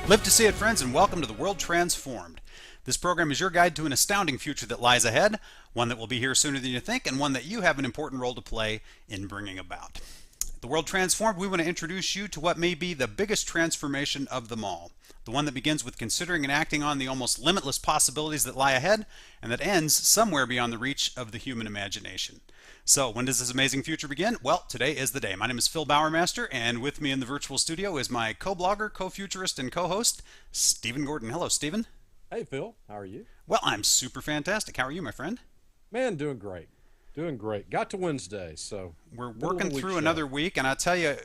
Live to see it, friends, and welcome to the World Transformed. This program is your guide to an astounding future that lies ahead, one that will be here sooner than you think, and one that you have an important role to play in bringing about. The World Transformed, we want to introduce you to what may be the biggest transformation of them all. The one that begins with considering and acting on the almost limitless possibilities that lie ahead, and that ends somewhere beyond the reach of the human imagination. So, when does this amazing future begin? Well, today is the day. My name is Phil Bowermaster, and with me in the virtual studio is my co-blogger, co-futurist, and co-host, Stephen Gordon. Hello, Stephen. Hey, Phil. How are you? Well, I'm super fantastic. How are you, my friend? Man, doing great. Doing great. Got to Wednesday, so we're working through another week, and I tell you,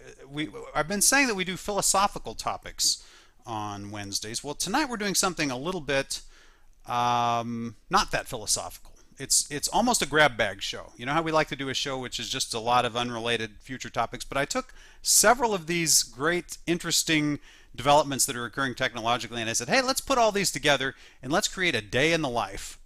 I've been saying that we do philosophical topics on Wednesdays. Well, tonight we're doing something a little bit not that philosophical. It's almost a grab bag show. You know how we like to do a show which is just a lot of unrelated future topics, but I took several of these great, interesting developments that are occurring technologically, and I said, hey, let's put all these together and let's create a day in the life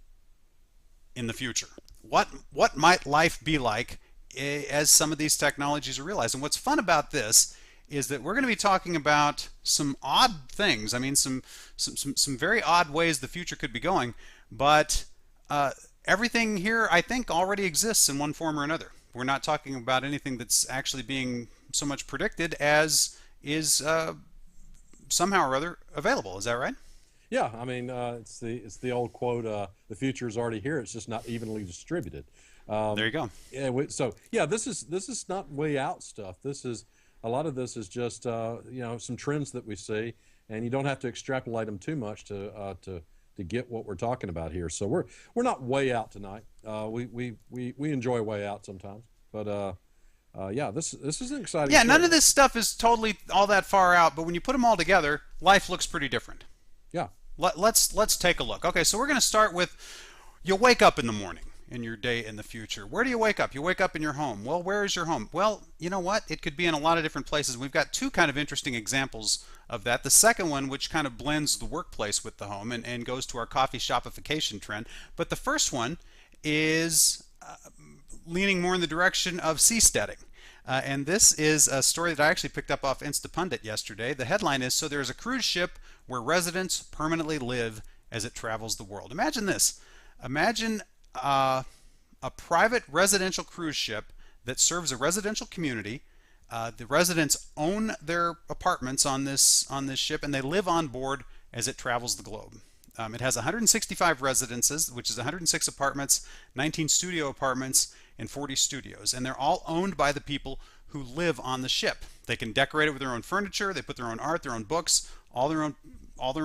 in the future. What might life be like as some of these technologies are realized? And what's fun about this is that we're going to be talking about some odd things. I mean, some very odd ways the future could be going, but everything here, I think, already exists in one form or another. We're not talking about anything that's actually being so much predicted as is somehow or other available. Is that right? yeah. I mean, it's the old quote: "The future is already here. It's just not evenly distributed." There you go. Yeah. So yeah, this is not way out stuff. This is a lot of this is just some trends that we see, and you don't have to extrapolate them too much to get what we're talking about here. So we're not way out tonight. We enjoy way out sometimes, but yeah, this is an exciting. Yeah, show. none of this stuff is totally all that far out, but when you put them all together, life looks pretty different. Yeah. Let's take a look. Okay, so we're going to start with you wake up in the morning in your day in the future. Where do you wake up? You wake up in your home. Well, where is your home? Well, you know what? It could be in a lot of different places. We've got two kind of interesting examples of that. The second one, which kind of blends the workplace with the home and goes to our coffee shopification trend. But the first one is leaning more in the direction of seasteading. And this is a story that I actually picked up off Instapundit yesterday. The headline is, so there's a cruise ship where residents permanently live as it travels the world. Imagine this. Imagine a private residential cruise ship that serves a residential community. The residents own their apartments on this ship, and they live on board as it travels the globe. It has 165 residences, which is 106 apartments, 19 studio apartments, and 40 studios. And they're all owned by the people who live on the ship. They can decorate it with their own furniture. They put their own art, their own books, all their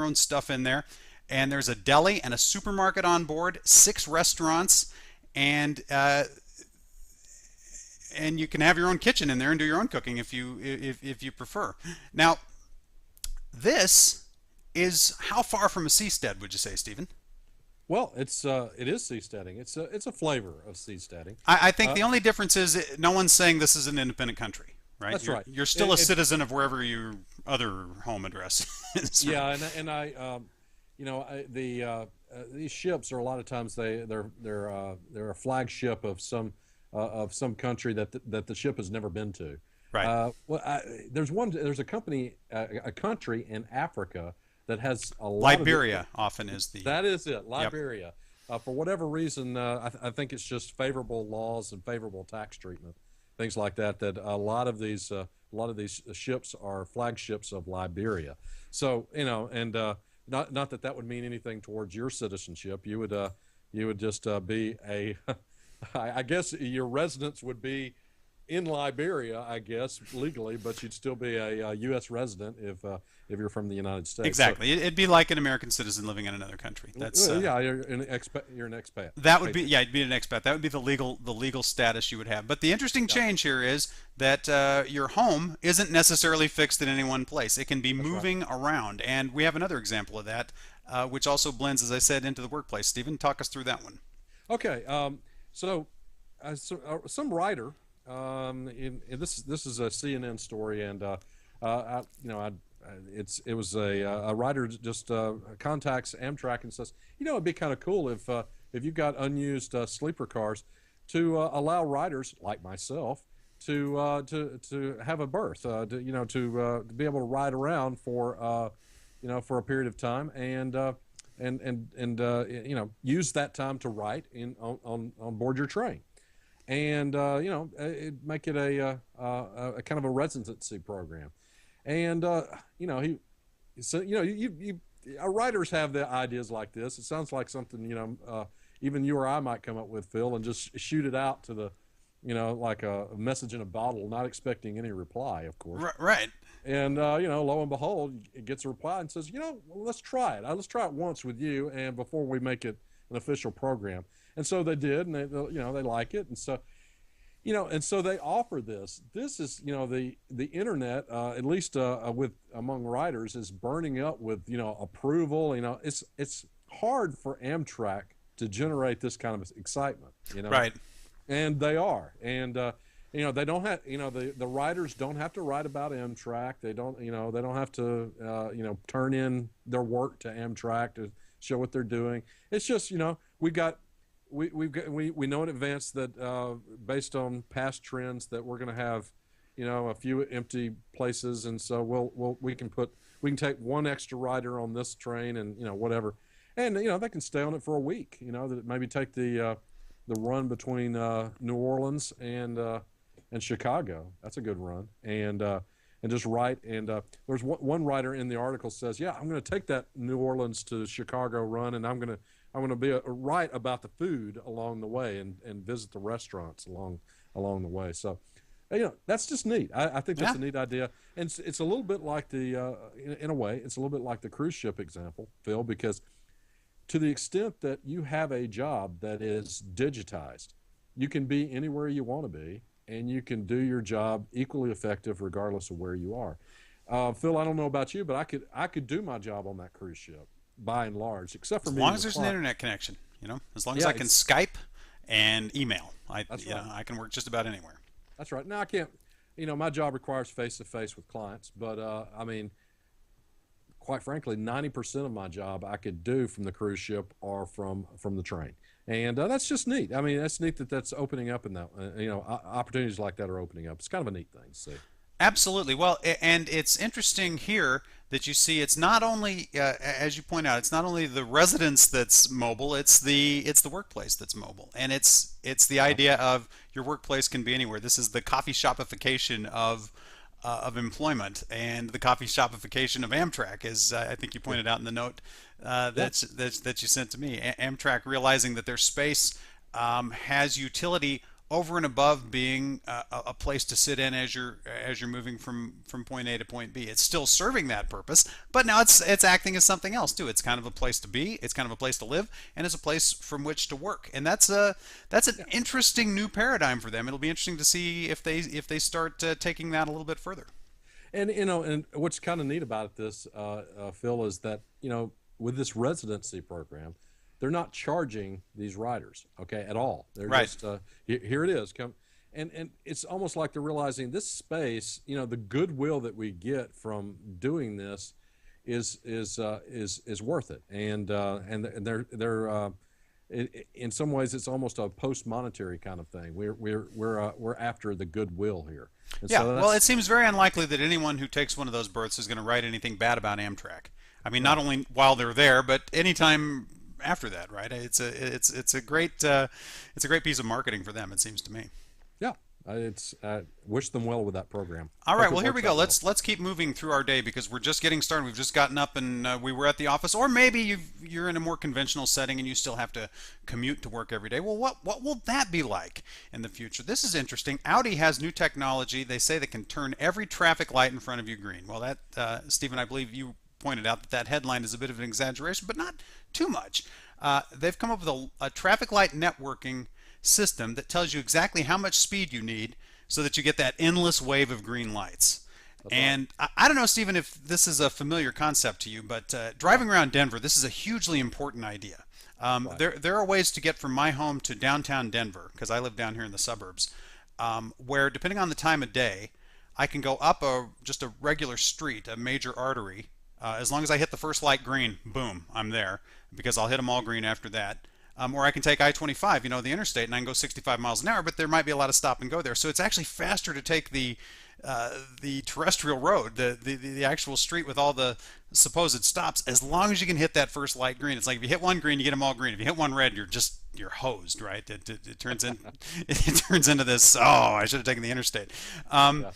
own stuff in there. And there's a deli and a supermarket on board, 6 restaurants, and you can have your own kitchen in there and do your own cooking if you prefer. Now, this is how far from a seastead would you say, Stephen? Well, it is seasteading. It's a flavor of seasteading. I think the only difference is no one's saying this is an independent country, right? That's right. You're still a citizen of wherever your other home address is. Yeah, these ships are a lot of times they're a flagship of some country that the ship has never been to. Right. There's a company, a country in Africa that has a lot. Liberia often is the. That is it, Yep. Liberia. For whatever reason, I think it's just favorable laws and favorable tax treatment, things like that. That a lot of these ships are flagships of Liberia. So and not that would mean anything towards your citizenship. You would just be a. I guess your residence would be in Liberia, I guess, legally, but you'd still be a U.S. resident if you're from the United States. Exactly. It'd be like an American citizen living in another country. That's yeah, you're an expat. You're an expat. That would be you'd be an expat. That would be the legal status you would have. But the interesting change here is that your home isn't necessarily fixed in any one place. It can be moving around, and we have another example of that, which also blends, as I said, into the workplace. Stephen, talk us through that one. Okay. Some writer. This is a CNN story, and it was a writer just contacts Amtrak and says, it'd be kind of cool if you've got unused sleeper cars to allow riders like myself to have a berth, to be able to ride around for for a period of time, and use that time to write on board your train, and make it a kind of a residency program, and writers have the ideas like this. It sounds like something even you or I might come up with, Phil, and just shoot it out to the like a message in a bottle, not expecting any reply, of course. Right. And lo and behold, it gets a reply and says, well, let's try it. Let's try it once with you, and before we make it an official program. And so they did, and they like it, and so they offer this. This is the internet, at least with among writers, is burning up with approval. It's hard for Amtrak to generate this kind of excitement. Right. And they are, and they don't have the writers don't have to write about Amtrak. They don't have to turn in their work to Amtrak to show what they're doing. It's just we know in advance that based on past trends that we're going to have a few empty places, and so we can take one extra rider on this train, and whatever, and they can stay on it for a week. That maybe take the run between New Orleans and Chicago. That's a good run, and just write. And there's one writer in the article says, yeah, I'm going to take that New Orleans to Chicago run, and I'm going to write about the food along the way, and visit the restaurants along the way. So that's just neat. I think that's a neat idea, and it's a little bit like in a way it's a little bit like the cruise ship example, Phil, because to the extent that you have a job that is digitized, you can be anywhere you want to be, and you can do your job equally effective regardless of where you are. Phil, I don't know about you, but I could do my job on that cruise ship by and large, except for as long as there's an internet connection. As long as I can Skype and email, I can work just about anywhere. That's right. Now I can't. My job requires face-to-face with clients, but quite frankly, 90% of my job I could do from the cruise ship or from the train, and that's just neat. That's neat that's opening up, in that opportunities like that are opening up. It's kind of a neat thing to see. Absolutely. Well, and it's interesting here that you see it's not only, as you point out, it's not only the residence that's mobile, it's the workplace that's mobile, and it's the idea of your workplace can be anywhere. This is the coffee shopification of employment, and the coffee shopification of Amtrak, as I think you pointed out in the note that you sent to me. Amtrak realizing that their space has utility over and above being a place to sit in as you're moving from point A to point B. It's still serving that purpose, but now it's acting as something else too. It's kind of a place to be, it's kind of a place to live, and it's a place from which to work. And that's an interesting new paradigm for them. It'll be interesting to see if they start taking that a little bit further. And and what's kind of neat about this, Phil, is that with this residency program, they're not charging these riders, at all. They're right. Just here it is. Come, and it's almost like they're realizing this space. The goodwill that we get from doing this is worth it. And they're in some ways it's almost a post-monetary kind of thing. We're after the goodwill here. And yeah. Well, it seems very unlikely that anyone who takes one of those berths is going to write anything bad about Amtrak. Not only while they're there, but anytime after that, right? It's a great piece of marketing for them, it seems to me. Yeah, wish them well with that program. All right, well, here we go. Let's keep moving through our day, because we're just getting started. We've just gotten up and we were at the office, or maybe you're in a more conventional setting and you still have to commute to work every day. Well, what will that be like in the future? This is interesting. Audi has new technology. They say they can turn every traffic light in front of you green. Well, that Stephen, I believe you pointed out that headline is a bit of an exaggeration, but not too much. They've come up with a traffic light networking system that tells you exactly how much speed you need so that you get that endless wave of green lights. And I don't know, Stephen, if this is a familiar concept to you, but driving around Denver, this is a hugely important idea. There are ways to get from my home to downtown Denver, because I live down here in the suburbs, where depending on the time of day, I can go up just a regular street, a major artery. As long as I hit the first light green, boom, I'm there, because I'll hit them all green after that. Or I can take I-25, the interstate, and I can go 65 miles an hour, but there might be a lot of stop and go there. So it's actually faster to take the the terrestrial road, the actual street with all the supposed stops, as long as you can hit that first light green. It's like if you hit one green, you get them all green. If you hit one red, you're hosed, right? It turns in it turns into this. Oh, I should have taken the interstate. Yeah.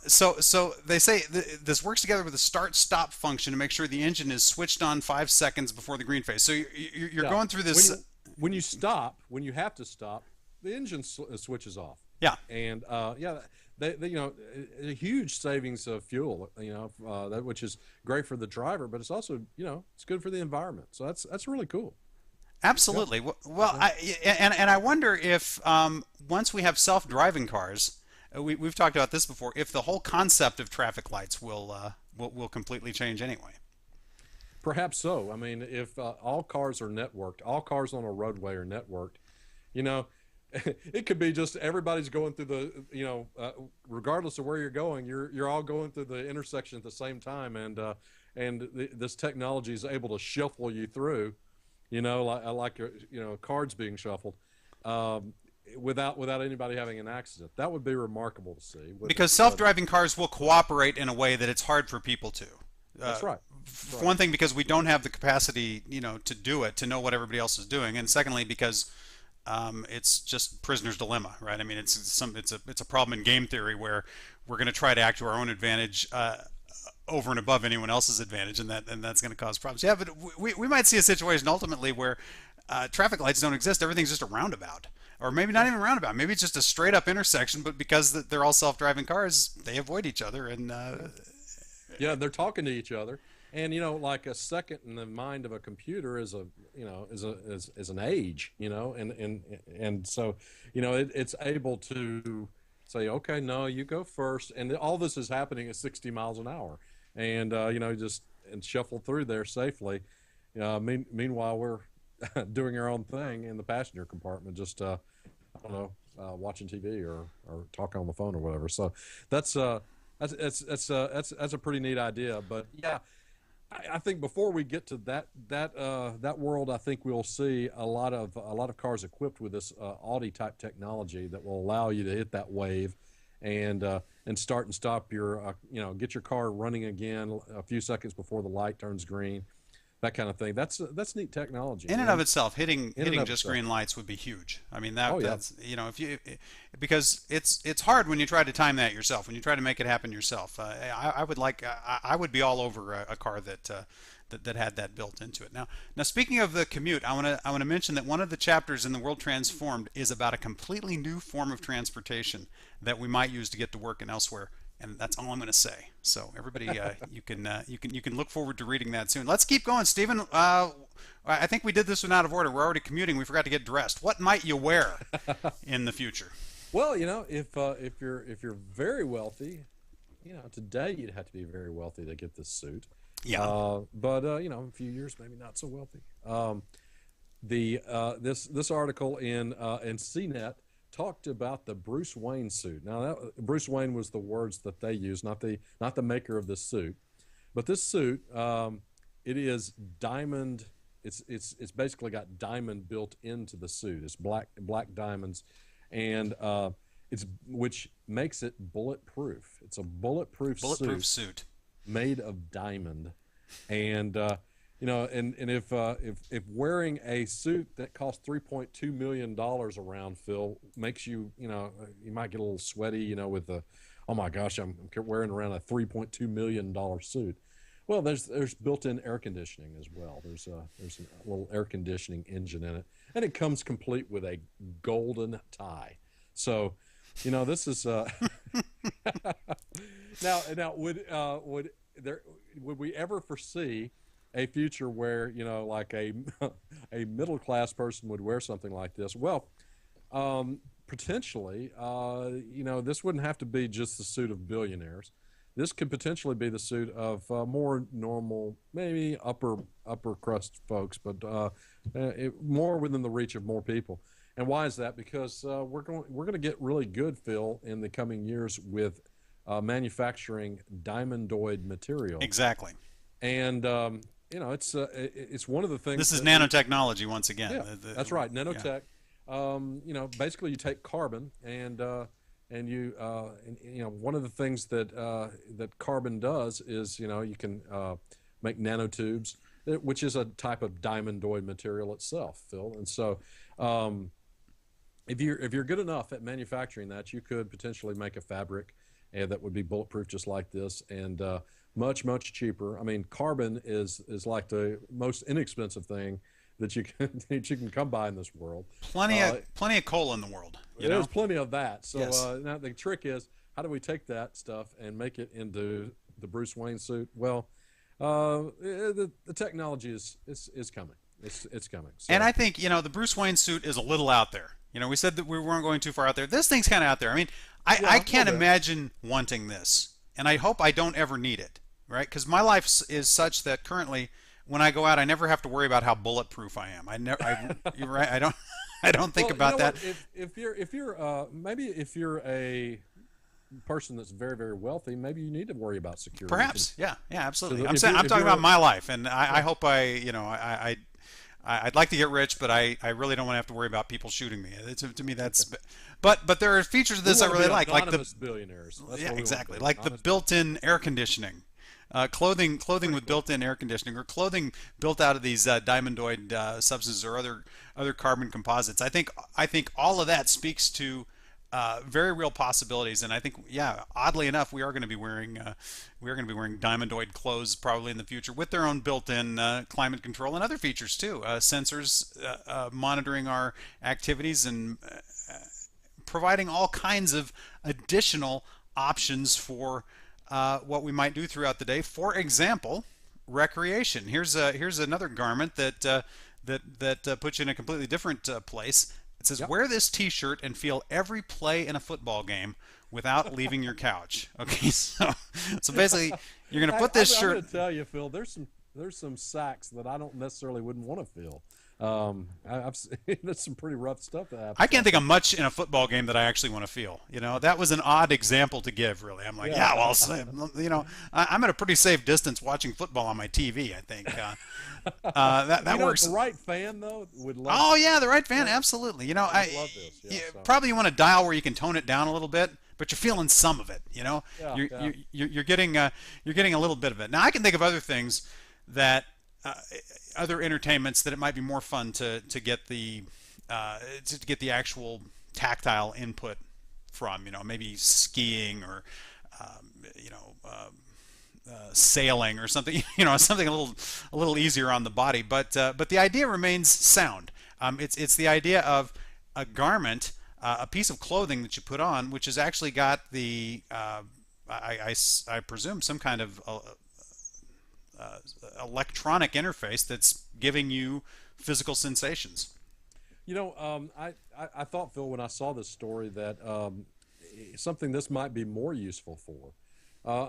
So they say this works together with a start-stop function to make sure the engine is switched on 5 seconds before the green phase. So you're Yeah. going through When this. when you stop, when you have to stop, the engine switches off. Yeah, And yeah, a huge savings of fuel, which is great for the driver, but it's also, it's good for the environment. So that's really cool. Yeah. absolutely. Well, Yeah. and I wonder if once we have self-driving cars, we've talked about this before. If the whole concept of traffic lights will completely change anyway. Perhaps so. I mean, if all cars are networked, all cars on a roadway are networked, you know, it could be just everybody's going through regardless of where you're going, you're all going through the intersection at the same time, and this technology is able to shuffle you through, like cards being shuffled, without anybody having an accident. That would be remarkable to see. Because self-driving cars will cooperate in a way that it's hard for people to. That's right. That's For right. one thing, because we don't have the capacity, to do it, to know what everybody else is doing, and secondly, because it's just prisoner's dilemma, right? I mean, it's a problem in game theory where we're going to try to act to our own advantage over and above anyone else's advantage, and that's going to cause problems. Yeah, but we might see a situation ultimately where traffic lights don't exist. Everything's just a roundabout, or maybe not even a roundabout. Maybe it's just a straight up intersection, but because they're all self-driving cars, they avoid each other, and Yeah, they're talking to each other, and like a second in the mind of a computer is is an age, and so it's able to say, okay, no, you go first, and all this is happening at 60 miles an hour, and just and shuffle through there safely. Meanwhile, we're doing our own thing in the passenger compartment, just I don't know, watching TV or talking on the phone or whatever. So that's that's a pretty neat idea. But yeah, I think before we get to that world, I think we'll see a lot of cars equipped with this Audi type technology that will allow you to hit that wave, and start and stop your get your car running again a few seconds before the light turns green, that kind of thing. That's neat technology. in and of itself, hitting In and of just itself. green lights would be huge. I mean Oh yeah. that's if you because it's hard when you try to time that yourself, when you try to make it happen yourself. I would be all over a car that had that built into it. Now speaking of the commute, I want to mention that one of the chapters in The World Transformed is about a completely new form of transportation that we might use to get to work and elsewhere. And that's all I'm going to say. So everybody, you can look forward to reading that soon. Let's keep going, Stephen. I think we did this one out of order. We're already commuting. We forgot to get dressed. What might you wear in the future? Well, if you're very wealthy, today you'd have to be very wealthy to get this suit. Yeah. But in a few years, maybe not so wealthy. This article in CNET talked about the Bruce Wayne suit. Now, Bruce Wayne was the words that they used, not the maker of this suit. But this suit, it is diamond. It's basically got diamond built into the suit. It's black diamonds, and it's which makes it bulletproof. It's a bulletproof suit. made of diamond, and and if wearing a suit that costs $3.2 million around, Phil, makes you might get a little sweaty, with the, oh my gosh, I'm wearing around a $3.2 million suit. Well, there's built-in air conditioning as well. There's a little air conditioning engine in it, and it comes complete with a golden tie. So, this is now would we ever foresee a future where like a a middle class person would wear something like this? Well, potentially, this wouldn't have to be just the suit of billionaires. This could potentially be the suit of more normal, maybe upper crust folks, but more within the reach of more people. And why is that? Because we're going to get really good, Phil, in the coming years with manufacturing diamondoid material. Exactly. And it's one of the things. This is nanotechnology once again. Yeah, that's right, nanotech. Basically you take carbon and and one of the things that that carbon does is, you can make nanotubes, which is a type of diamondoid material itself, Phil. And so, if you're good enough at manufacturing that, you could potentially make a fabric that would be bulletproof just like this, and much cheaper. I mean, carbon is like the most inexpensive thing that you can that you can come by in this world. Plenty of coal in the world. There's plenty of that. So Yes. now the trick is, how do we take that stuff and make it into the Bruce Wayne suit? Well, the technology is coming. It's coming. So, And I think, the Bruce Wayne suit is a little out there. We said that we weren't going too far out there. This thing's kind of out there. I mean, I can't imagine wanting this, and I hope I don't ever need it, right? Because my life is such that currently, when I go out, I never have to worry about how bulletproof I am. You're right. I don't think about that. Maybe if you're a person that's very wealthy, maybe you need to worry about security. Perhaps, yeah, absolutely. So I'm talking about my life, and I hope I'd like to get rich, but I really don't want to have to worry about people shooting me. To me, that's. But there are features of this I really like the billionaires. Yeah, exactly. Like the built-in air conditioning, clothing with built-in air conditioning, or clothing built out of these diamondoid substances or other carbon composites. I think all of that speaks to very real possibilities, and I think, oddly enough, we are going to be wearing diamondoid clothes probably in the future with their own built-in climate control and other features too. Sensors monitoring our activities and providing all kinds of additional options for what we might do throughout the day. For example, recreation. Here's another garment that puts you in a completely different place. It says, wear this t-shirt and feel every play in a football game without leaving your couch. Okay, so basically, you're going to put this shirt. I'm going to tell you, Phil, there's some sacks that I don't necessarily wouldn't want to feel. I've seen there's some pretty rough stuff that happens. I can't think of much in a football game that I actually want to feel. That was an odd example to give, really. I'm like, I'm at a pretty safe distance watching football on my TV, I think. That works. The right fan, though, would love. Oh, yeah, the right fan, absolutely. I love this. Yeah, probably you want to dial where you can tone it down a little bit, but you're feeling some of it. You're getting a little bit of it. Now, I can think of other things that. Other entertainments that it might be more fun to get the actual tactile input from, maybe skiing or sailing or something, something a little easier on the body, but the idea remains sound. It's the idea of a garment, a piece of clothing that you put on, which has actually got the I presume some kind of electronic interface that's giving you physical sensations. I thought, Phil, when I saw this story that something this might be more useful for.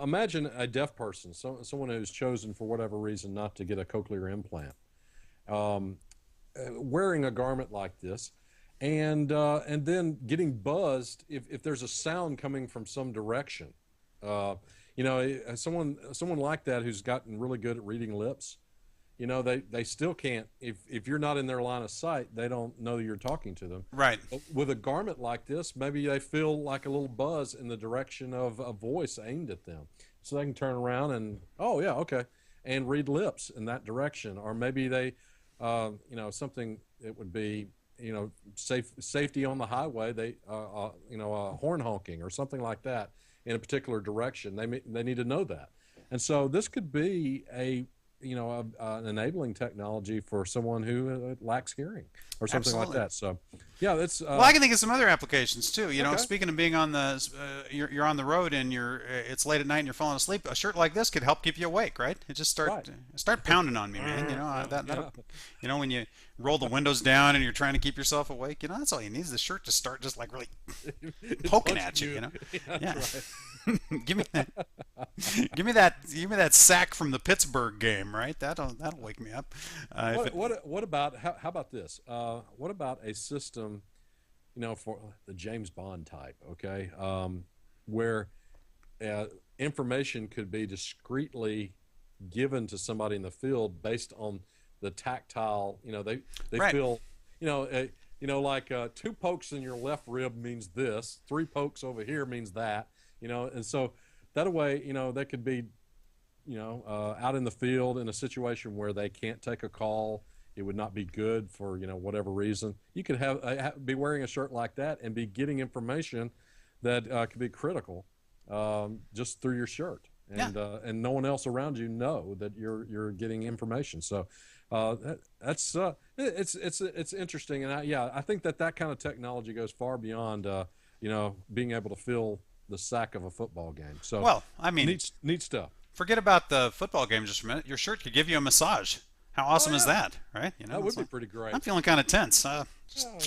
Imagine a deaf person, someone who's chosen for whatever reason not to get a cochlear implant, wearing a garment like this, and then getting buzzed if there's a sound coming from some direction. Someone like that who's gotten really good at reading lips, they still can't, if you're not in their line of sight, they don't know you're talking to them. Right. But with a garment like this, maybe they feel like a little buzz in the direction of a voice aimed at them. So they can turn around and, oh yeah, okay, and read lips in that direction. Or maybe they, something that would be, safety on the highway, they, horn honking or something like that in a particular direction. They need to know that. And so this could be an enabling technology for someone who lacks hearing or something Absolutely. like that. So, yeah, that's. Well, I can think of some other applications too. Okay. Speaking of being on you're on the road and it's late at night and you're falling asleep. A shirt like this could help keep you awake, right? It just start pounding on me, man. When you roll the windows down and you're trying to keep yourself awake, that's all you need is the shirt to start just like really poking at you. Yeah. Right. give me that sack from the Pittsburgh game, right? That'll wake me up. What about how about this? What about a system, for the James Bond type, okay, where information could be discreetly given to somebody in the field based on the tactile. They Right. feel, like two pokes in your left rib means this, three pokes over here means that, and so that way, they could be, out in the field in a situation where they can't take a call. It would not be good for, whatever reason. You could be wearing a shirt like that and be getting information that could be critical just through your shirt. Yeah. And no one else around you know that you're getting information. So that's it's interesting, and I think that kind of technology goes far beyond being able to fill the sack of a football game. So Well, I mean, neat stuff. forget about the football game just for a minute. Your shirt could give you a massage. How Oh awesome is yeah, that, right? that would be pretty great. I'm feeling kind of tense. Oh, oh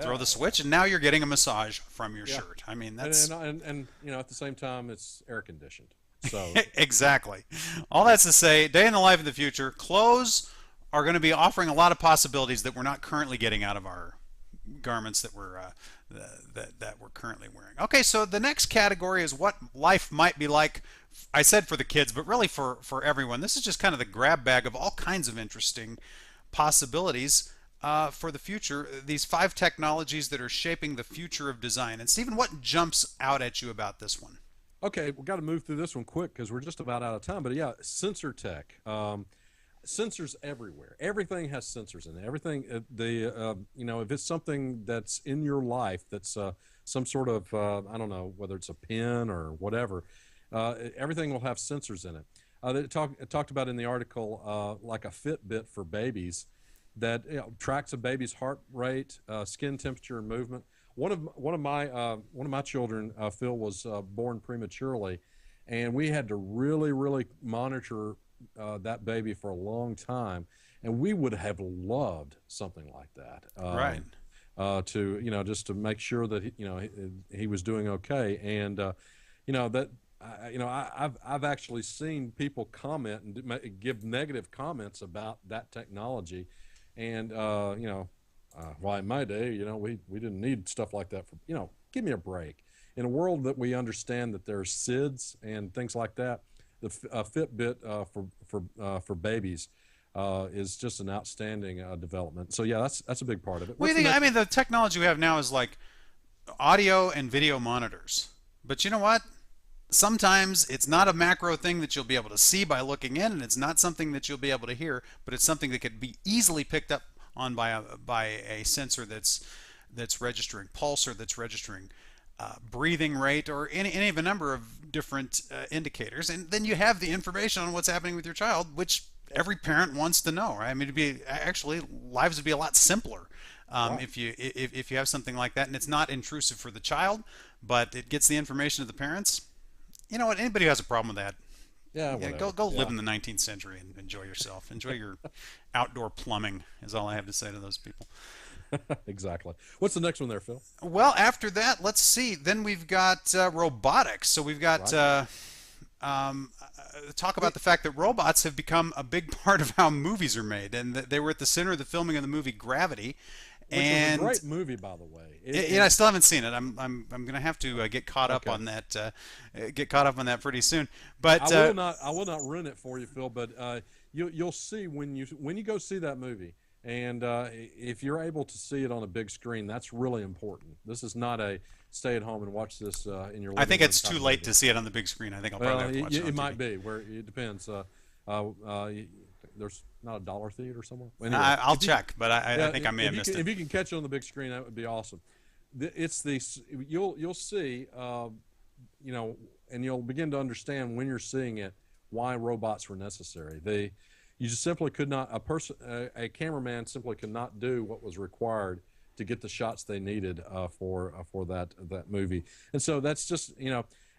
Throw yeah, the switch, and now you're getting a massage from your yeah. shirt. I mean, And, that's and at the same time, it's air conditioned. So exactly. All that's to say, day in the life of the future, clothes are going to be offering a lot of possibilities that we're not currently getting out of our garments that we're currently wearing. Okay, so the next category is what life might be like. I said for the kids, but really for everyone. This is just kind of the grab bag of all kinds of interesting possibilities for the future. These 5 technologies that are shaping the future of design. And Stephen, what jumps out at you about this one? okay, we've got to move through this one quick because we're just about out of time. But yeah, sensor tech. Sensors everywhere. Everything has sensors in it. Everything, if it's something that's in your life that's some sort of, I don't know, whether it's a pen or whatever, everything will have sensors in it. It talked about in the article like a Fitbit for babies that tracks a baby's heart rate, skin temperature, and movement. One of my children, Phil, was born prematurely, and we had to really monitor that baby for a long time, and we would have loved something like that. Right. To just to make sure that he was doing okay, and that I've actually seen people comment and give negative comments about that technology, and why in my day, we didn't need stuff like that for, give me a break. In a world that we understand that there's SIDS and things like that, the Fitbit for babies is just an outstanding development. So yeah, that's a big part of it. What do you think? I mean, the technology we have now is like audio and video monitors. But you know what? Sometimes it's not a macro thing that you'll be able to see by looking in, and it's not something that you'll be able to hear, but it's something that could be easily picked up on by a sensor that's registering pulse, or that's registering breathing rate, or any of a number of different indicators. And then you have the information on what's happening with your child, which every parent wants to know, right? I mean, lives would be a lot simpler Right. if you have something like that, and it's not intrusive for the child, but it gets the information to the parents. You know what? Anybody who has a problem with that, Yeah, yeah, whatever. go live Yeah. in the 19th century and enjoy yourself. Enjoy your outdoor plumbing is all I have to say to those people. Exactly. What's the next one there, Phil? Well, after that, let's see. Then we've got robotics. So we've got Right. talk about the fact that robots have become a big part of how movies are made, and they were at the center of the filming of the movie Gravity. Which was a And great movie, by the way. I still haven't seen it. I'm gonna have to get caught up Okay. on that. Get caught up on that pretty soon. But I will not ruin it for you, Phil. But you'll see when you go see that movie, and if you're able to see it on a big screen, that's really important. This is not a stay at home and watch this in your living I think room it's type too of late movie. to see it on the big screen. I think I'll Well, probably have to watch it on it TV. might be. Where it depends. There's not a dollar theater somewhere. Anyway, I'll check, but I yeah, think I may have missed if it. you can catch it on the big screen, that would be awesome. It's the you'll see, and you'll begin to understand when you're seeing it why robots were necessary. You just simply could not a cameraman simply could not do what was required to get the shots they needed for that movie, and so that's just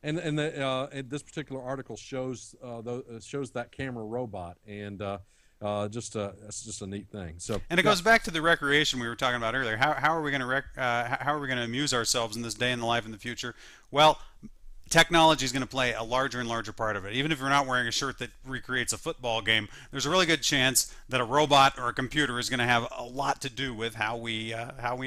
and this particular article shows that camera robot, and that's just a neat thing. So And it goes back to the recreation we were talking about earlier. How are we going to how are we going to amuse ourselves in this day in the life in the future? Well, technology is going to play a larger and larger part of it. Even if you're not wearing a shirt that recreates a football game, there's a really good chance that a robot or a computer is going to have a lot to do with how we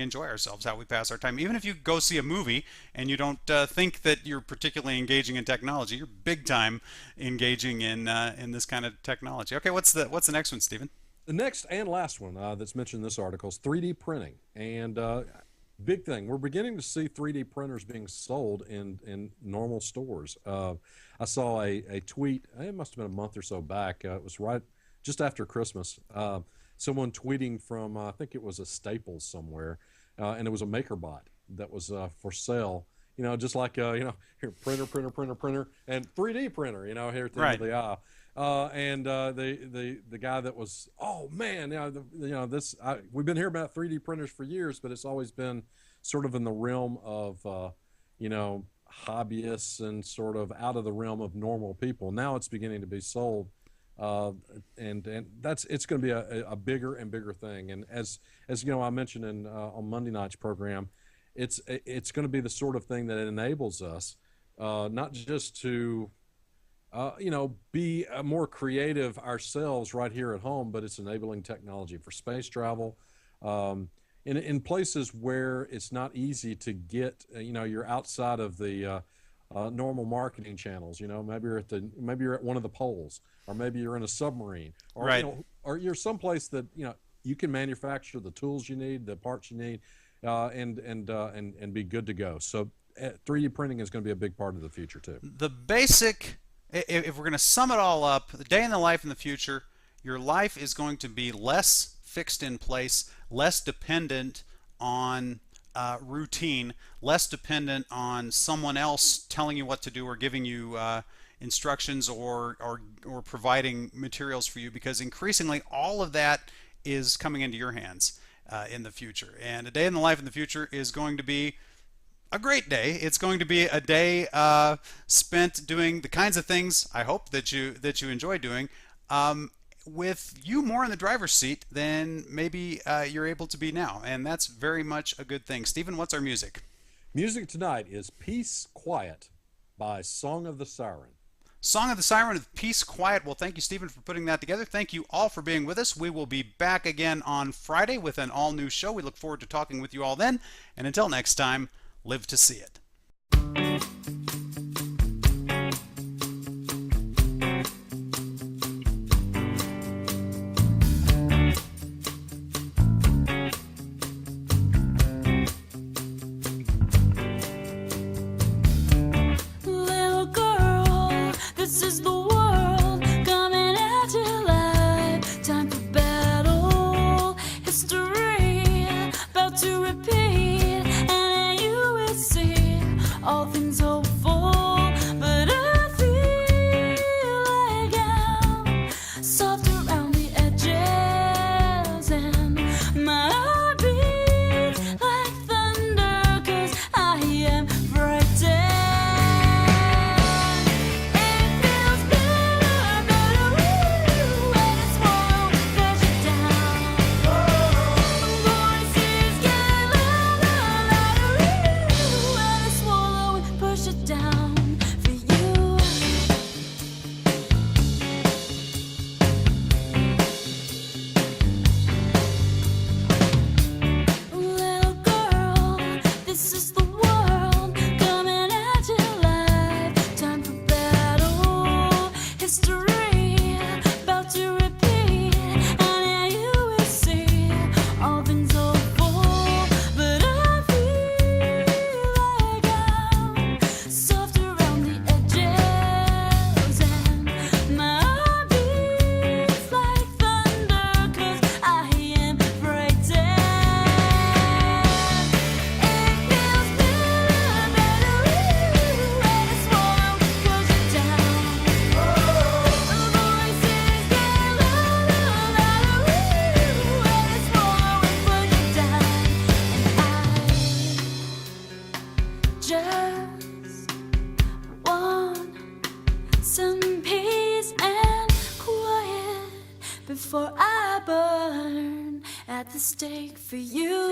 enjoy ourselves, how we pass our time. Even if you go see a movie and you don't think that you're particularly engaging in technology, you're big time engaging in this kind of technology. Okay, what's the next one, Stephen? The next and last one that's mentioned in this article is 3D printing. And big thing, we're beginning to see 3D printers being sold in normal stores. I saw a tweet, it must have been a month or so back. It was right just after Christmas. Someone tweeting from, I think it was a Staples somewhere, and it was a MakerBot that was for sale. You know, just like, here, printer, and 3D printer, here at the end of the aisle. And the guy that was, oh man, we've been hearing about 3D printers for years, but it's always been sort of in the realm of, hobbyists and sort of out of the realm of normal people. Now it's beginning to be sold, and it's going to be a bigger and bigger thing. And as I mentioned on Monday night's program, it's going to be the sort of thing that enables us not just to be more creative ourselves right here at home, but it's enabling technology for space travel, in places where it's not easy to get. You're outside of the normal marketing channels. Maybe you're at one of the poles, or maybe you're in a submarine, or right. Or you're someplace that you can manufacture the tools you need, the parts you need, and be good to go. So 3D printing is going to be a big part of the future too. The basic, if we're going to sum it all up, the day in the life in the future, your life is going to be less fixed in place, less dependent on routine, less dependent on someone else telling you what to do or giving you instructions or providing materials for you, because increasingly all of that is coming into your hands in the future. And a day in the life in the future is going to be a great day. It's going to be a day spent doing the kinds of things I hope that you enjoy doing, with you more in the driver's seat than maybe you're able to be now, and that's very much a good thing. Stephen, what's our music? Music tonight is Peace Quiet by Song of the Siren. Song of the Siren with Peace Quiet. Well, thank you, Stephen, for putting that together. Thank you all for being with us. We will be back again on Friday with an all-new show. We look forward to talking with you all then, and until next time, live to see it. Before I burn at the stake for you.